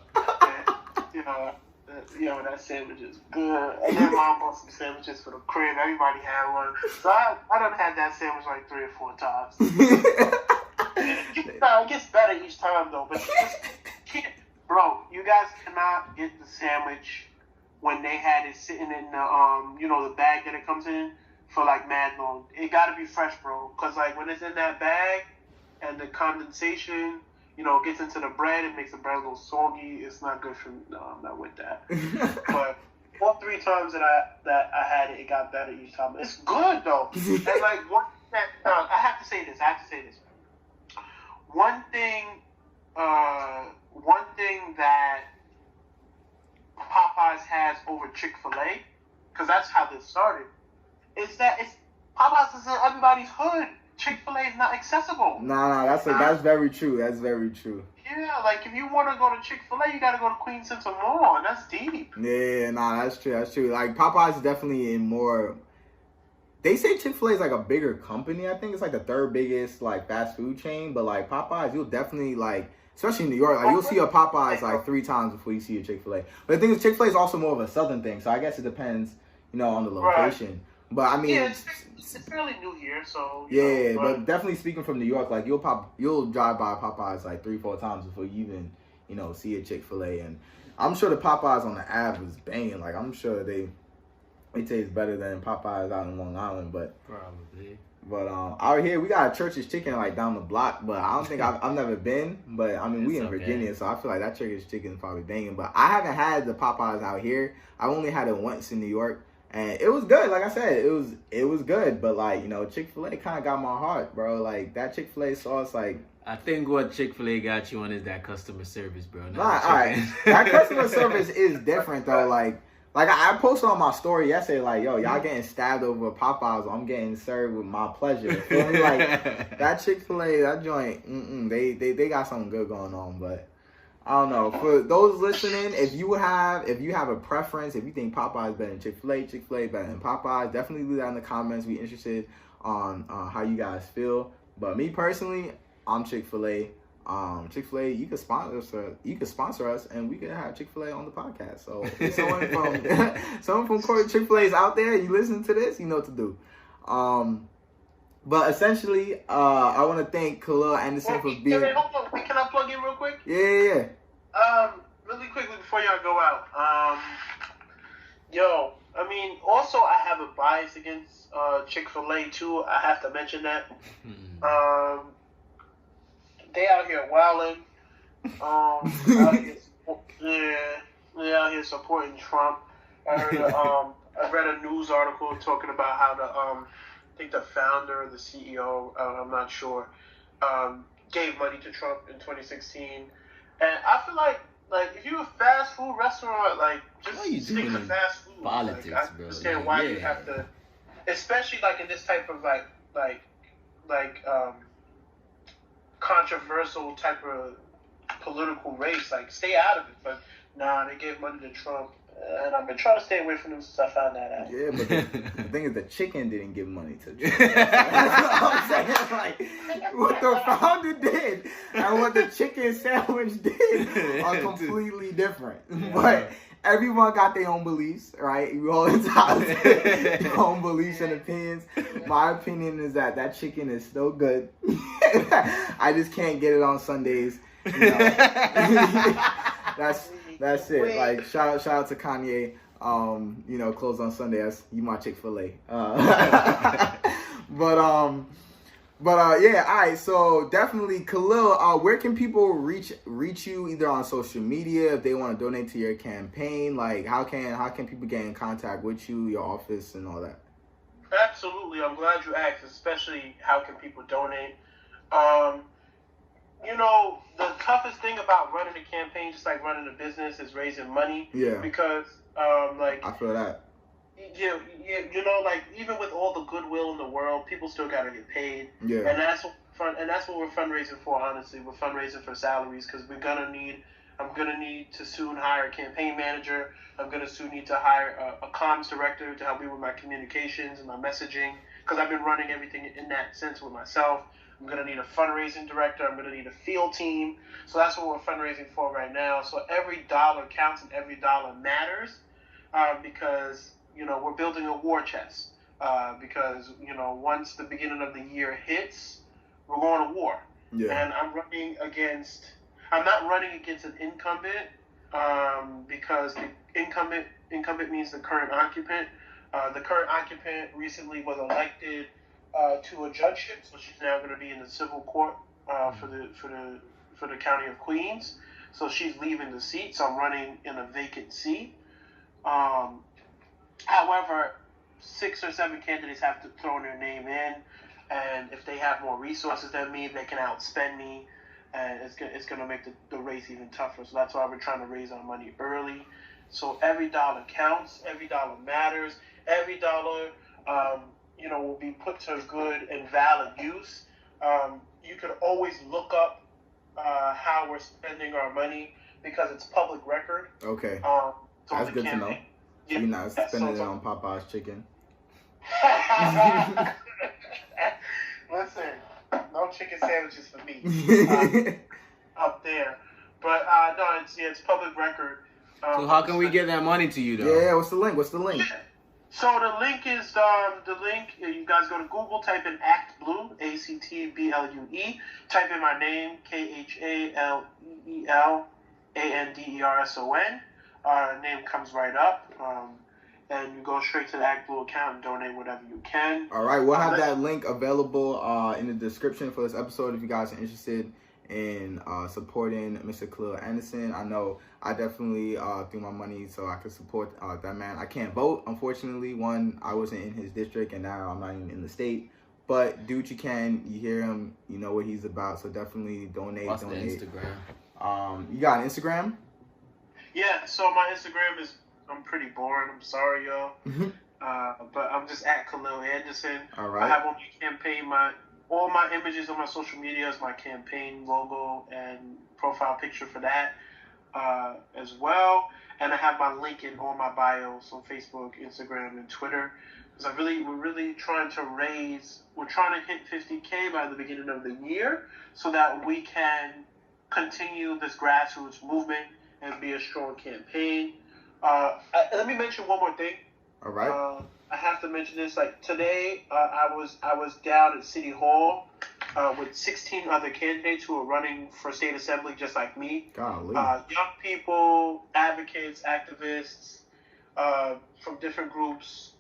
And, that sandwich is good. And then mom bought some sandwiches for the crib. Everybody had one. So I done had that sandwich like 3 or 4 times. It gets better each time though, but you just can't. Bro, you guys cannot get the sandwich when they had it sitting in the bag that it comes in for like mad long. It gotta be fresh, bro. Cause like when it's in that bag and the condensation, gets into the bread, it makes the bread a little soggy. It's not good for me. No, I'm not with that. But all 3 times that I had it, it got better each time. It's good though. And like I have to say this. One thing that Popeyes has over ChickfilA, because that's how this started, is that Popeyes is in everybody's hood. ChickfilA is not accessible. Nah, that's very true. That's very true. Yeah, like if you want to go to ChickfilA, you got to go to Queens Center Mall, and that's deep. Yeah, nah, that's true. Like Popeyes is definitely in more. They say Chick-fil-A is like a bigger company. I think it's like the 3rd biggest like fast food chain. But like Popeyes, you'll definitely like, especially in New York, like you'll see a Popeyes like 3 times before you see a Chick-fil-A. But the thing is, Chick-fil-A is also more of a southern thing, so I guess it depends, on the location. Right. But I mean, yeah, it's fairly new here, so but definitely speaking from New York, like you'll drive by Popeyes like 3-4 times before you even see a Chick-fil-A. And I'm sure the Popeyes on the Ave is banging. Like I'm sure they taste better than Popeyes out in Long Island, but probably. But out here we got a Church's Chicken like down the block, but I don't think I've never been. But I mean, we in Virginia, so I feel like that Church's Chicken is probably banging. But I haven't had the Popeyes out here. I've only had it once in New York, and it was good. Like I said, it was good. But like Chick-fil-A kind of got my heart, bro. Like that Chick-fil-A sauce, like. I think what Chick-fil-A got you on is that customer service, bro. All right, that customer service is different though. Like I posted on my story yesterday, like, yo, y'all getting stabbed over Popeyes. I'm getting served with my pleasure. Feel me? Like that Chick-fil-A, that joint, they got something good going on. But I don't know. For those listening, if you have a preference, if you think Popeyes better than Chick-fil-A, Chick-fil-A better than Popeyes, definitely leave that in the comments. We interested on how you guys feel. But me personally, I'm Chick-fil-A. Chick-fil-A, you could sponsor us, and we could have Chick-fil-A on the podcast. So if someone from Chick-fil-A is out there, you listen to this, you know what to do. But essentially, I want to thank Khaleels Anderson for being. Can I plug in real quick? Yeah. Really quickly before y'all go out, I mean, also I have a bias against Chick-fil-A too. I have to mention that. They out here wilding. They out here supporting Trump. I heard I read a news article talking about how I think the founder or the CEO, I'm not sure, gave money to Trump in 2016. And I feel like if you're a fast food restaurant, like just stick to fast food. Politics, I understand why you have to, especially like in this type of controversial type of political race. Like stay out of it. But nah, they gave money to Trump. And I've been trying to stay away from them since I found that out. Yeah, but the thing is, the chicken didn't give money to Trump. That's what I'm saying. Like, what the founder did and what the chicken sandwich did are completely different. Yeah. But everyone got their own beliefs, right? We all entitled to their own beliefs and opinions. My opinion is that chicken is still good. I just can't get it on Sundays. You know? That's it. Like shout out to Kanye. Closed on Sunday. That's you my Chick-fil-A. Yeah. All right. So definitely, Khaleel. Where can people reach you either on social media if they want to donate to your campaign? Like how can people get in contact with you, your office, and all that? Absolutely. I'm glad you asked. Especially how can people donate? The toughest thing about running a campaign, just like running a business, is raising money. Yeah. Because, I feel that. Yeah, like even with all the goodwill in the world, people still gotta get paid. Yeah. And that's what we're fundraising for. Honestly, we're fundraising for salaries because I'm gonna need to soon hire a campaign manager. I'm gonna soon need to hire a comms director to help me with my communications and my messaging because I've been running everything in that sense with myself. I'm going to need a fundraising director. I'm going to need a field team. So that's what we're fundraising for right now. So every dollar counts and every dollar matters because, we're building a war chest because, once the beginning of the year hits, we're going to war. Yeah. And I'm not running against an incumbent because the incumbent means the current occupant. The current occupant recently was elected to a judgeship, so she's now going to be in the civil court for the county of Queens. So she's leaving the seat. So I'm running in a vacant seat. However, 6 or 7 candidates have to throw their name in, and if they have more resources than me, they can outspend me, and it's going to make the race even tougher. So that's why we're trying to raise our money early. So every dollar counts. Every dollar matters. Every dollar. Will be put to good and valid use. You could always look up how we're spending our money because it's public record. Okay. That's good to know. Yeah, you're not spending it on Popeyes chicken. Listen, no chicken sandwiches for me up there. But no, it's public record. So how can we get that money to you, though? Yeah, what's the link? Yeah. So the link is you guys go to Google, type in ActBlue, ACTBLUE, type in my name, KHALEELANDERSON. Name comes right up, and you go straight to the ActBlue account and donate whatever you can. All right, we'll have that link available in the description for this episode if you guys are interested in supporting Mr. Khaleel Anderson. I know I definitely threw my money so I could support that man. I can't vote, unfortunately. One, I wasn't in his district, and now I'm not even in the state. But do what you can. You hear him, you know what he's about. So definitely donate. What's the Instagram? You got an Instagram? Yeah. So my Instagram is I'm pretty boring. I'm sorry, y'all. But I'm just at Khaleel Anderson. All right. I have on my campaign all my images on my social media is my campaign logo and profile picture for that as well. And I have my link in all my bios on Facebook, Instagram, and Twitter. Because we're really trying to hit 50K by the beginning of the year so that we can continue this grassroots movement and be a strong campaign. Let me mention one more thing. All right. I have to mention this. Like today, I was down at City Hall with 16 other candidates who are running for state assembly, just like me. Golly. Young people, advocates, activists from different groups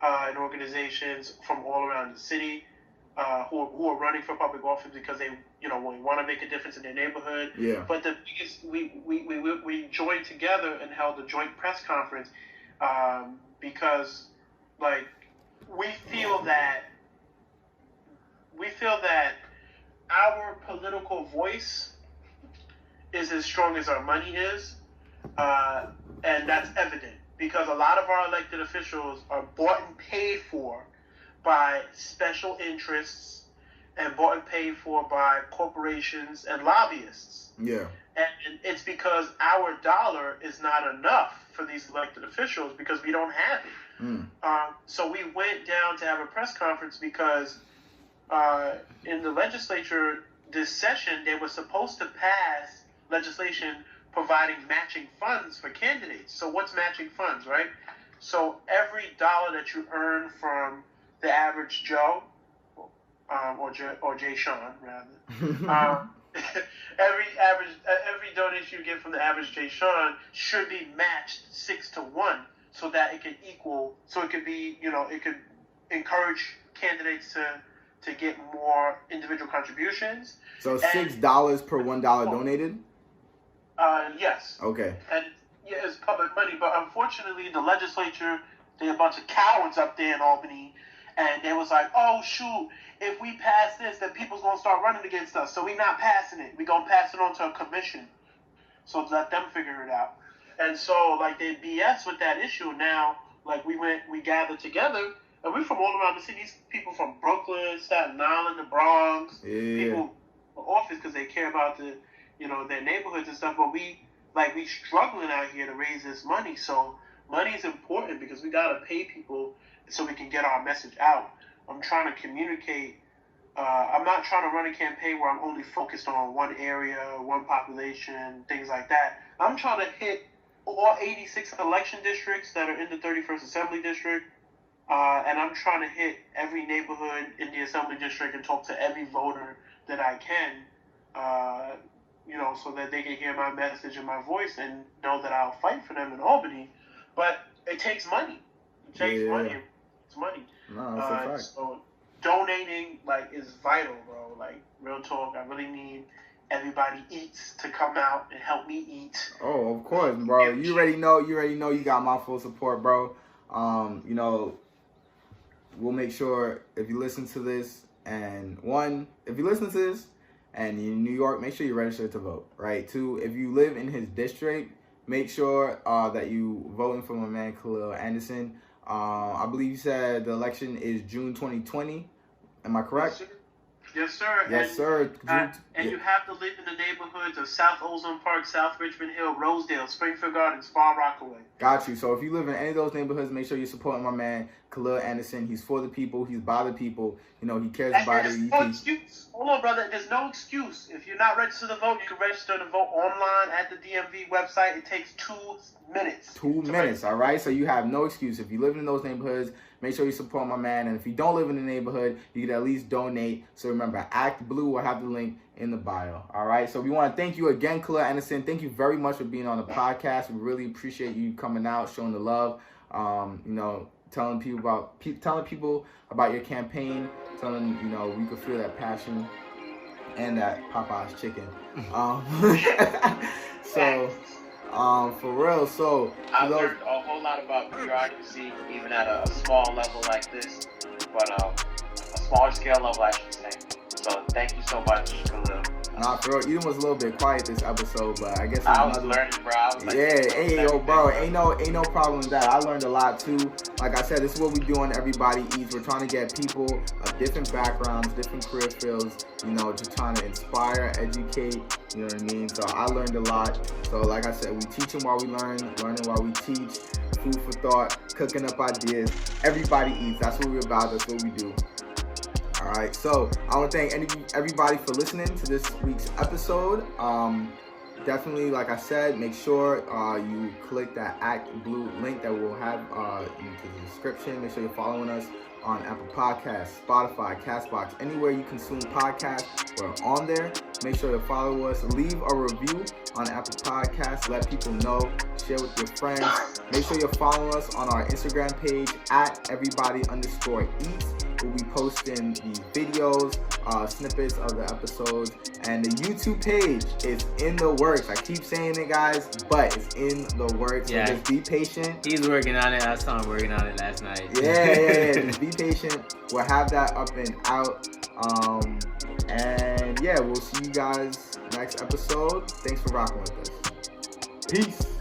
and organizations from all around the city who are running for public office because they want to make a difference in their neighborhood. Yeah. But the biggest we joined together and held a joint press conference because like we feel that our political voice is as strong as our money is, and that's evident because a lot of our elected officials are bought and paid for by special interests and bought and paid for by corporations and lobbyists. Yeah. And it's because our dollar is not enough for these elected officials because we don't have it. So we went down to have a press conference because in the legislature this session, they were supposed to pass legislation providing matching funds for candidates. So what's matching funds, right? So every dollar that you earn from the average Joe, or Jay Sean, rather, every donation you get from the average Jay Sean should be matched 6-1, so that it can equal. So it could be, it could encourage candidates to get more individual contributions. So $6 per $1 donated? Yes. Okay. And yeah, it's public money, but unfortunately the legislature, they're a bunch of cowards up there in Albany, and they was like, oh shoot, if we pass this, then people's gonna start running against us, so we not passing it. We gonna pass it on to a commission. So let them figure it out. And so like they BS with that issue. Now, like we gathered together, and we're from all around the city. These people from Brooklyn, Staten Island, the Bronx, people for office because they care about the, their neighborhoods and stuff. But we struggling out here to raise this money. So money is important because we gotta pay people so we can get our message out. I'm trying to communicate. I'm not trying to run a campaign where I'm only focused on one area, one population, things like that. I'm trying to hit all 86 election districts that are in the 31st Assembly District. And I'm trying to hit every neighborhood in the Assembly District and talk to every voter that I can, so that they can hear my message and my voice and know that I'll fight for them in Albany. But it takes money. It takes money. It's money. No, that's a fact. So donating, is vital, bro. Real talk. I really need everybody eats to come out and help me eat. Oh, of course, bro. You already know you got my full support, bro. We'll make sure if you listen to this and you're in New York, make sure you register to vote, right? 2, if you live in his district, make sure that you voting for my man Khaleel Anderson. I believe you said the election is June 2020. Am I correct? Yes, sir. Yes, sir. And you have to live in the neighborhoods of South Ozone Park, South Richmond Hill, Rosedale, Springfield Gardens, Far Rockaway. Got you. So if you live in any of those neighborhoods, make sure you're supporting my man Khaleel Anderson. He's for the people. He's by the people. He cares about it. There's no excuse. Hold on, brother. There's no excuse. If you're not registered to vote, you can register to vote online at the DMV website. It takes 2 minutes. 2 minutes, all right? So you have no excuse. If you live in those neighborhoods, make sure you support my man. And if you don't live in the neighborhood, you can at least donate. So remember, Act Blue will have the link in the bio, all right? So we want to thank you again, Khaleel Anderson. Thank you very much for being on the podcast. We really appreciate you coming out, showing the love, telling people about your campaign, telling we could feel that passion and that Popeyes chicken. For real. So I learned a whole lot about bureaucracy, even at a small level like this, but a smaller scale level, I should say. So thank you so much, Khaleel. Nah, for real, Eden was a little bit quiet this episode, but I guess I was learning, bro. I was like, bro, ain't no problem with that. I learned a lot too. Like I said, this is what we do on Everybody Eats. We're trying to get people of different backgrounds, different career fields, just trying to inspire, educate, you know what I mean? So I learned a lot. So like I said, we teaching while we learn, learning while we teach, food for thought, cooking up ideas. Everybody Eats. That's what we're about. That's what we do. All right, so I want to thank everybody for listening to this week's episode. Definitely, like I said, make sure you click that Act Blue link that we'll have into the description. Make sure you're following us on Apple Podcasts, Spotify, Castbox, anywhere you consume podcasts. We're on there. Make sure to follow us. Leave a review on Apple Podcasts. Let people know. Share with your friends. Make sure you're following us on our Instagram page at everybody_eats. We'll be posting the videos, snippets of the episodes, and the YouTube page is in the works. I keep saying it, guys, but it's in the works. Yeah. So just be patient. He's working on it. I saw him working on it last night. Yeah. Just be patient. We'll have that up and out. And yeah, we'll see you guys next episode. Thanks for rocking with us. Peace.